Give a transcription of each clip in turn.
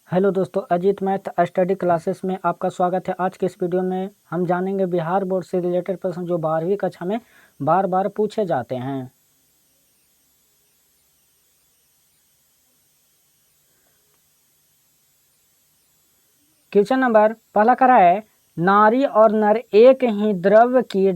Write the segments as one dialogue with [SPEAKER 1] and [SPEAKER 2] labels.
[SPEAKER 1] Hello दोस्तों, Ajit math study classes में आपका स्वागत है। आज के इस वीडियो में हम जानेंगे बिहार बोर्ड से रिलेटेड प्रश्न जो 12वीं कक्षा में बार बार पूछे जाते हैं। क्वेश्चन नंबर पहला करा है, नारी और नर एक ही द्रव्य की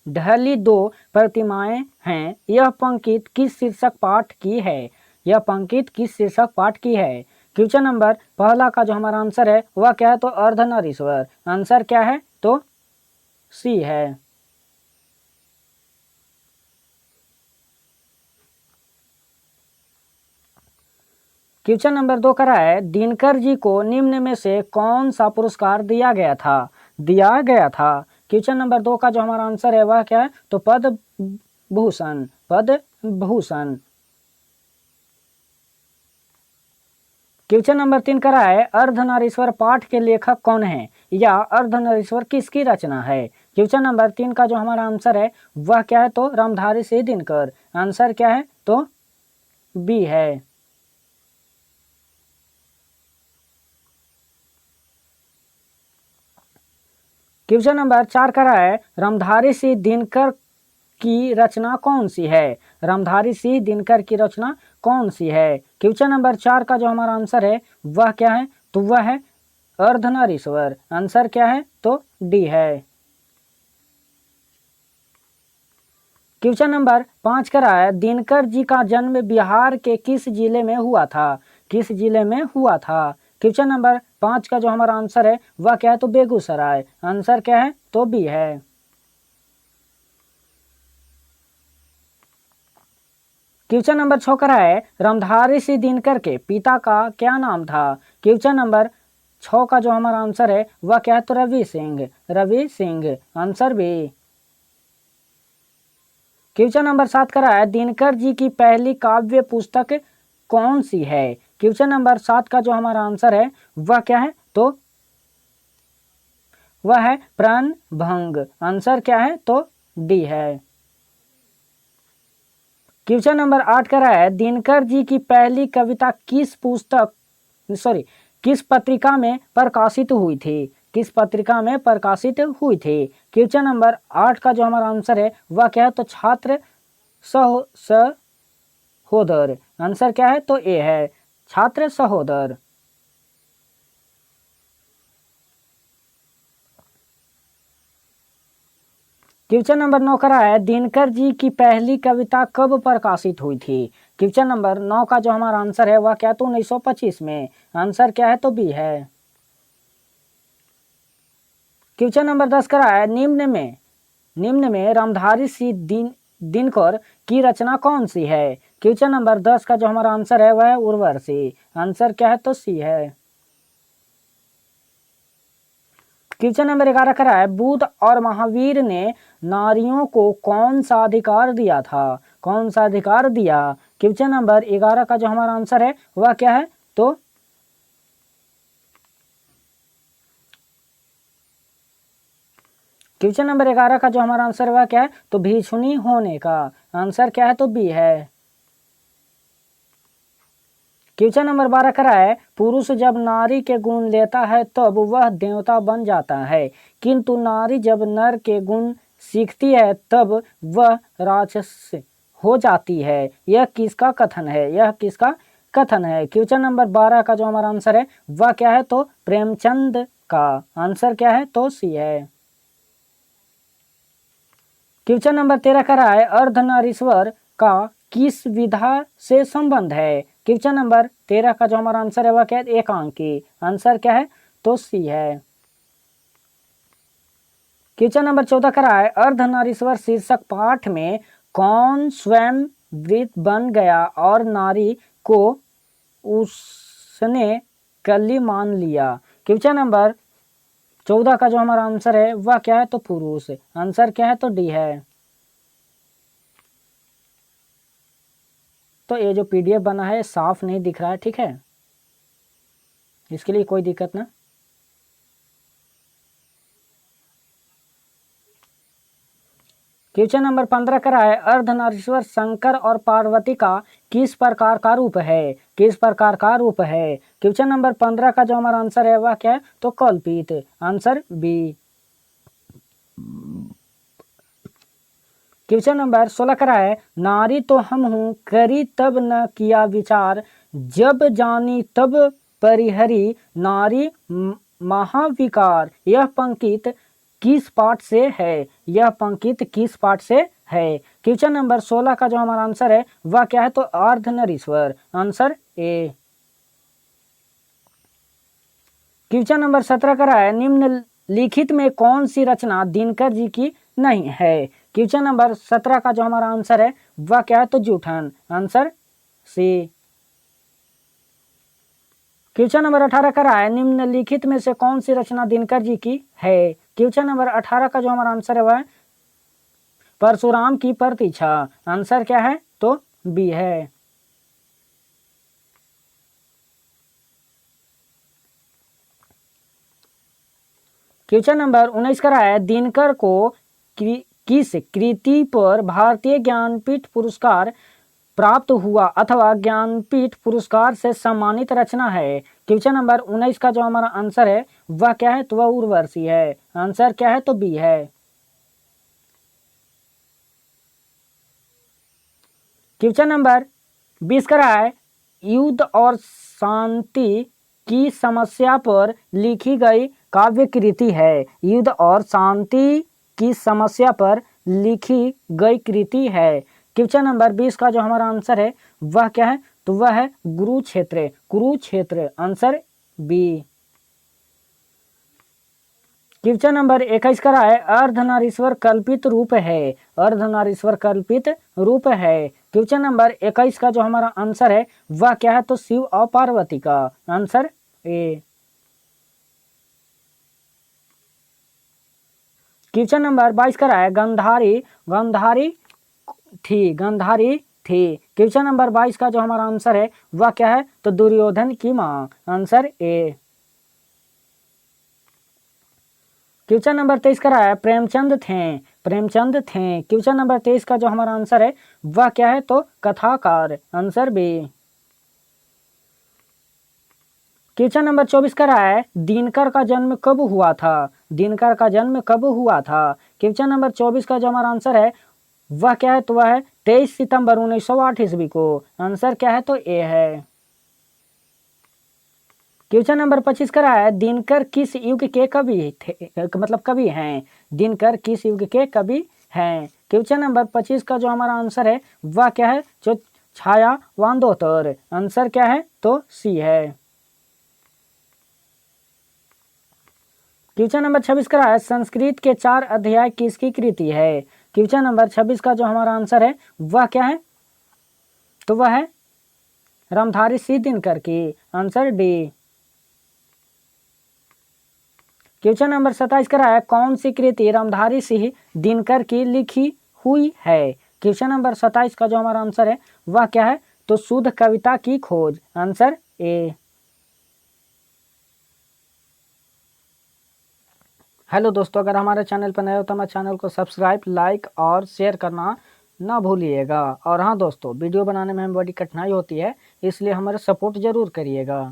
[SPEAKER 1] ढली दो प्रतिमाएं हैं। यह पंक्ति किस शीर्षक पाठ की है? यह पंक्ति किस शीर्षक पाठ की है? क्वेश्चन नंबर पहला का जो हमारा आंसर है वह क्या है? तो अर्धनारीश्वर। आंसर क्या है? तो सी है। क्वेश्चन नंबर 2 करा है, दिनकर जी को निम्न में से कौन सा पुरस्कार दिया गया था? क्वेश्चन नंबर 2 का जो हमारा आंसर है वह क्या है? तो पद्म भूषण। क्वेश्चन नंबर 3 करा है, अर्धनारीश्वर पाठ के लेखक कौन है या अर्धनारीश्वर किसकी रचना है? क्वेश्चन नंबर 3 का जो हमारा आंसर है वह क्या है? तो रामधारी सिंह दिनकर। आंसर क्या है? तो बी है। क्वेश्चन नंबर 4 करा है, रामधारी सिंह दिनकर की रचना कौन सी है? रामधारी सिंह दिनकर की रचना कौन सी है? क्वेश्चन नंबर 4 का जो हमारा आंसर है वह क्या है? तो वह है अर्धनारीश्वर। आंसर क्या है? तो डी है। क्वेश्चन नंबर 5 करा है, दिनकर जी का जन्म बिहार के किस जिले में हुआ था? किस जिले में हुआ था? क्वेश्चन नंबर 5 का जो हमारा आंसर है वह क्या है? तो बेगूसराय। आंसर क्या है? तो बी है। क्वेश्चन नंबर 6 करा है, रामधारी सिंह दिनकर के पिता का क्या नाम था? क्वेश्चन नंबर 6 का जो हमारा आंसर है वह क्या है? तो Ravi Singh. Answer B. Question number 7 करा है, दिनकर जी की पहली काव्य पुस्तक कौन सी है? क्वेश्चन नंबर 7 का जो हमारा आंसर है वह क्या है? तो वह है प्रणभंग। आंसर क्या है? तो डी है। क्वेश्चन नंबर 8 करा है, दिनकर जी की पहली कविता किस पत्रिका में प्रकाशित हुई थी? किस पत्रिका में प्रकाशित हुई थी? क्वेश्चन नंबर 8 का जो हमारा आंसर है वह क्या है? तो छात्र सहोदर। आंसर क्या है? तो ए है, छात्र सहोदर। क्वेश्चन नंबर 9 करा है, दिनकर जी की पहली कविता कब प्रकाशित हुई थी? क्वेश्चन नंबर 9 का जो हमारा आंसर है वह क्या? तो 1925 में। आंसर क्या है? तो बी है। क्वेश्चन नंबर 10 करा है, निम्न में रामधारी सिंह दिनकर की रचना कौन सी है? क्वेश्चन नंबर 10 का जो हमारा आंसर है वह है उर्वशी। आंसर क्या है? तो सी है। क्वेश्चन नंबर 11 करा है, बुद्ध और महावीर ने नारियों को कौन सा अधिकार दिया था? कौन सा अधिकार दिया? क्वेश्चन नंबर 11 का जो हमारा आंसर है वह क्या है? तो क्वेश्चन नंबर 11 का जो हमारा आंसर वह क्या है? तो भिक्षुणी होने का। आंसर क्या है? तो बी है। क्वेश्चन नंबर 12 करा है, पुरुष जब नारी के गुण लेता है तब वह देवता बन जाता है, किंतु नारी जब नर के गुण सीखती है तब वह राक्षस हो जाती है। यह किसका कथन है? यह किसका कथन है? क्वेश्चन नंबर 12 का जो हमारा आंसर है वह क्या है? तो प्रेमचंद का। आंसर क्या है? तो सी है। क्वेश्चन नंबर 13 करा है, अर्धनारीश्वर का किस विधा से संबंध है? क्वेश्चन नंबर 13 का जो हमारा आंसर है वह क्या है? एकांकी। आंसर क्या है? तो सी है। क्वेश्चन नंबर 14 करा है, अर्धनारीश्वर शीर्षक पाठ में कौन स्वयं वृत बन गया और नारी को उसने कली मान लिया? क्वेश्चन नंबर 14 का जो हमारा आंसर है वह क्या है? तो पुरुष। आंसर क्या है? तो डी है। तो ये जो पीडीएफ बना है साफ नहीं दिख रहा है, ठीक है, इसके लिए कोई दिक्कत ना। क्वेश्चन नंबर 15 करा है अर्धनारीश्वर शंकर और पार्वती का किस प्रकार का रूप है, किस प्रकार का रूप है। क्वेश्चन नंबर 15 का जो हमारा आंसर है वह क्या है, तो कल्पित, आंसर बी। क्वेश्चन नंबर 16 करा है नारी तो हम हूं करी तब न किया विचार, जब जानी तब परिहरी नारी महाविकार। यह पंक्ति किस पाठ से है, यह पंक्ति किस पाठ से है। क्वेश्चन नंबर 16 का जो हमारा आंसर है वह क्या है, तो Ardhanarishvara, answer A. Question number 17 करा है निम्नलिखित में कौन सी रचना दिनकर जी की नहीं है। क्वेश्चन नंबर 17 का जो हमारा आंसर है वह क्या है, तो जूठन, आंसर सी। क्वेश्चन नंबर 18 करा है निम्नलिखित में से कौन सी रचना दिनकर जी की है। क्वेश्चन नंबर 18 का जो हमारा आंसर है वह परशुराम की प्रतीक्षा, आंसर क्या है, तो बी है। क्वेश्चन नंबर 19 करा है दिनकर को किस कृति पर भारतीय ज्ञानपीठ पुरस्कार प्राप्त हुआ अथवा ज्ञानपीठ पुरस्कार से सम्मानित रचना है। क्वेश्चन नंबर 19 का जो हमारा आंसर है वह क्या है, तो वह उर्वशी है, आंसर क्या है, तो बी है। क्वेश्चन नंबर 20 करा है युद्ध और शांति की समस्या पर लिखी गई काव्य कृति है, युद्ध और शांति की समस्या पर लिखी गई कृति है। क्वेश्चन नंबर 20 का जो हमारा आंसर है वह क्या है, तो वह है Kurukshetra, Kurukshetra, answer B. Question number 21 करा है अर्धनारीश्वर कल्पित रूप है, अर्धनारीश्वर कल्पित रूप है। क्वेश्चन नंबर 21 का जो हमारा आंसर है वह क्या है, तो शिव और पार्वती का, आंसर ए। क्वेश्चन नंबर 22 करा है गंधारी गंधारी थी। क्वेश्चन नंबर 22 का जो हमारा आंसर है वह क्या है, तो दुर्योधन की मां, आंसर ए। क्वेश्चन नंबर 23 करा है प्रेमचंद थे, प्रेमचंद थे। क्वेश्चन नंबर 23 का जो हमारा आंसर है वह क्या है, तो कथाकार, आंसर बी। क्वेश्चन नंबर 24 करा है दिनकर का जन्म कब हुआ था, दिनकर का जन्म कब हुआ था। क्वेश्चन नंबर 24 का जो हमारा आंसर है वह क्या है, तो वह है 23 सितंबर 1908 ईस्वी को, आंसर क्या है, तो ए है। क्वेश्चन नंबर 25 करा है दिनकर किस युग के कवि थे, मतलब कवि हैं, दिनकर किस युग के कवि हैं। क्वेश्चन नंबर 25 का जो हमारा आंसर है वह क्या है, जो छायावादोत्तर, आंसर क्या है, तो सी है। क्वेश्चन नंबर 26 करा है संस्कृत के 4 अध्याय किसकी कृति है। क्वेश्चन नंबर 26 का जो हमारा आंसर है वह क्या है, तो वह है रामधारी सिंह दिनकर की, आंसर डी। क्वेश्चन नंबर 27 करा है कौन सी कृति रामधारी सिंह दिनकर की लिखी हुई है। क्वेश्चन नंबर 27 का जो हमारा आंसर है वह क्या है, तो शुद्ध कविता की खोज, आंसर ए। हेलो दोस्तों, अगर हमारे चैनल पर नए हो तो हमारे चैनल को सब्सक्राइब, लाइक और शेयर करना ना भूलिएगा। और हाँ दोस्तों, वीडियो बनाने में हमें बड़ी कठिनाई होती है, इसलिए हमारा सपोर्ट जरूर करिएगा।